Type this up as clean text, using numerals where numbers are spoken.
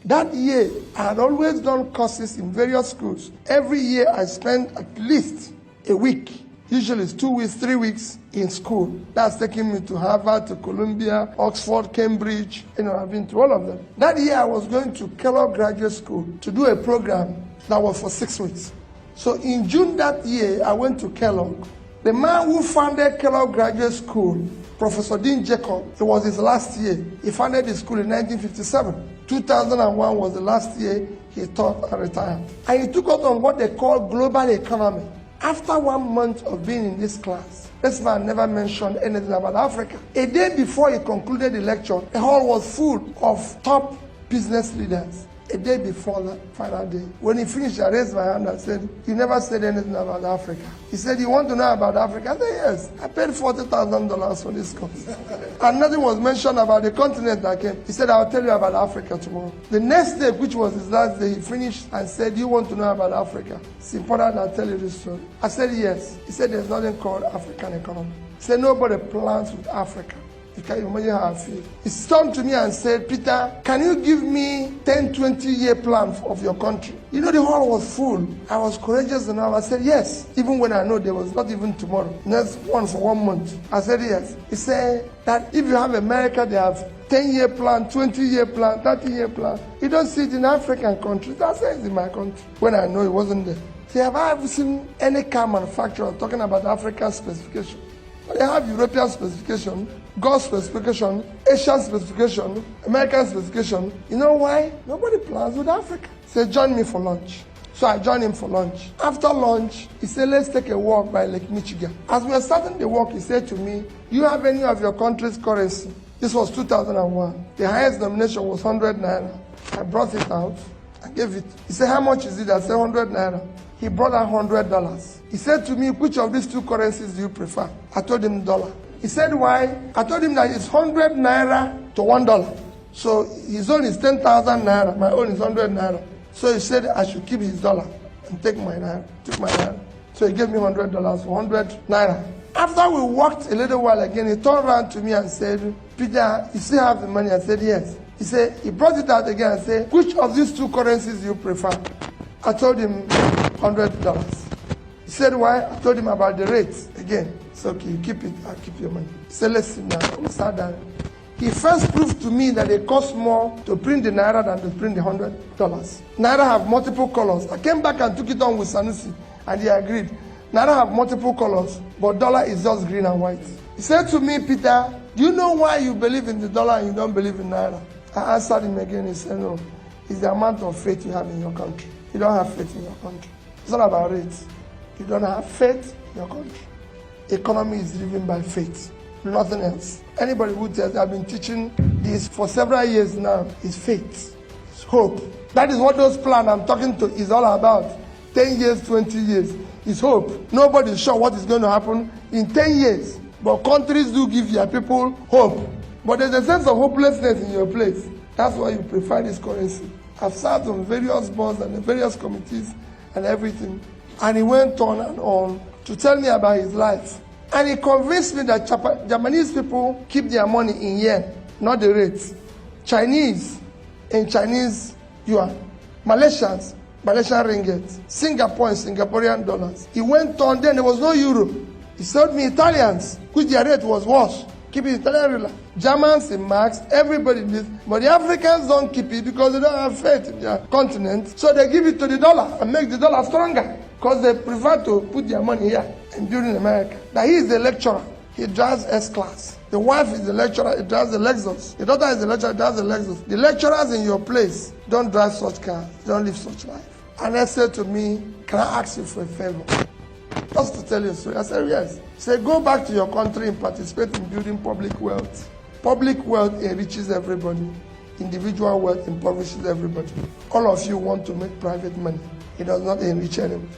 That year, I had always done courses in various schools. Every year, I spent at least a week. Usually it's 2 weeks, 3 weeks in school. That's taking me to Harvard, to Columbia, Oxford, Cambridge. I've been to all of them. That year I was going to Kellogg Graduate School to do a program that was for 6 weeks. So in June that year, I went to Kellogg. The man who founded Kellogg Graduate School, Professor Dean Jacob, it was his last year. He founded the school in 1957. 2001 was the last year he taught and retired. And he took us on what they call global economy. After 1 month of being in this class, this man never mentioned anything about Africa. A day before he concluded the lecture, the hall was full of top business leaders. A day before that final day, when he finished, I raised my hand and said, "You never said anything about Africa." He said, "You want to know about Africa?" I said, "Yes. I paid $40,000 for this course." And nothing was mentioned about the continent that came. He said, "I'll tell you about Africa tomorrow." The next day, which was his last day, he finished and said, "You want to know about Africa? It's important I tell you this story." I said, "Yes." He said, "There's nothing called African economy." He said, "Nobody plans with Africa." You can imagine how I feel. He turned to me and said, "Peter, can you give me 10, 20-year plan of your country?" The hall was full. I was courageous enough. I said, "Yes," even when I know there was not even tomorrow. Next one for 1 month. I said, "Yes." He said that if you have America, they have 10-year plan, 20-year plan, 30-year plan. You don't see it in African countries. That's it in my country. When I know it wasn't there. See, have I ever seen any car manufacturer talking about African specification? They have European specification, Gulf specification, Asian specification, American specification. You know why? Nobody plans with Africa. He said, "Join me for lunch." So I joined him for lunch. After lunch, he said, "Let's take a walk by Lake Michigan." As we were starting the walk, he said to me, "You have any of your country's currency?" This was 2001. The highest denomination was 100 naira. I brought it out. I gave it. He said, "How much is it?" I said, 100 naira. He brought out $100. He said to me, "Which of these two currencies do you prefer?" I told him dollar. He said, "Why?" I told him that it's 100 naira to $1. So his own is 10,000 naira. My own is 100 naira. So he said I should keep his dollar and take my naira. Took my naira. So he gave me $100 for 100 naira. After we walked a little while again, he turned around to me and said, "Peter, you still have the money?" I said, "Yes." He said, he brought it out again and said, "Which of these two currencies do you prefer?" I told him $100. He said, "Why?" I told him about the rates again. So, "Okay, you keep it, I'll keep your money." He said, "Let's sit down." We sat down. He first proved to me that it costs more to print the naira than to print the $100. Naira have multiple colors. I came back and took it on with Sanusi, and he agreed. Naira have multiple colors, but dollar is just green and white. He said to me, "Peter, do you know why you believe in the dollar and you don't believe in naira?" I answered him again. He said, "No, it's the amount of faith you have in your country. You don't have faith in your country. It's not about rates. You don't have faith in your country. Economy is driven by faith, nothing else. Anybody who tells, I've been teaching this for several years now, is faith, it's hope. That is what those plans I'm talking to is all about. 10 years, 20 years, it's hope. Nobody's sure what is going to happen in 10 years, but countries do give their people hope. But there's a sense of hopelessness in your place. That's why you prefer this currency. I've sat on various boards and various committees and everything. And he went on to tell me about his life. And he convinced me that Japanese people keep their money in yen, not the rates. Chinese in Chinese yuan. Malaysians, Malaysian ringgit. Singapore in Singaporean dollars. He went on, then there was no euro. He told me Italians, which their rate was worse, keep it Italian ruler. Germans in marks, everybody in this. But the Africans don't keep it because they don't have faith in their continent. So they give it to the dollar and make the dollar stronger. Because they prefer to put their money here and build in America. Now he is the lecturer. He drives S-Class. The wife is the lecturer. He drives the Lexus. The daughter is the lecturer. He drives the Lexus. The lecturers in your place don't drive such cars. Don't live such life. And they said to me, "Can I ask you for a favor?" Just to tell you a story. I said, "Yes." He said, "Go back to your country and participate in building public wealth. Public wealth enriches everybody. Individual wealth impoverishes everybody. All of you want to make private money. It does not enrich anybody."